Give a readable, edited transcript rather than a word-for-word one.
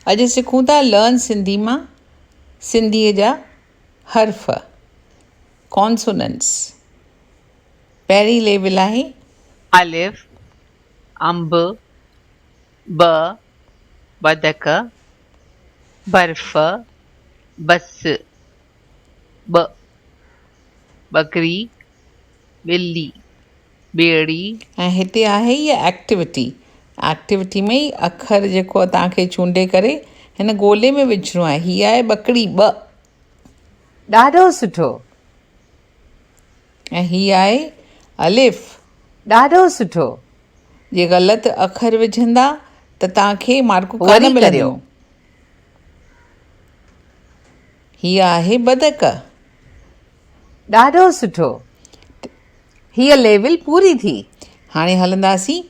अॼु सिखूं था लर्न सिंधी मां सिंधीअ जा हर्फ़ कॉन्सोनेंट्स। पहिरीं लेवल आहे अलिफ, अंब, ब, बदक, बर्फ़, बस, ब, बकरी, ॿिली, ॿेड़ी। ऐं हिते आहे इहा एक्टिविटी में ई अखर जेको तव्हांखे चूंडे करे हिन गोले में विझिणो आहे। हीअ आहे ॿकरी ॿ। ॾाढो सुठो। ऐं हीअ आहे अलिफ। ॾाढो सुठो। जे ग़लति अखर विझंदा त तव्हांखे मार्कूं कान वरी मिलंदियूं। करियो। हीअ आहे बदक। ॾाढो सुठो। हीअ लेवल पूरी थी। हाणे हलंदासीं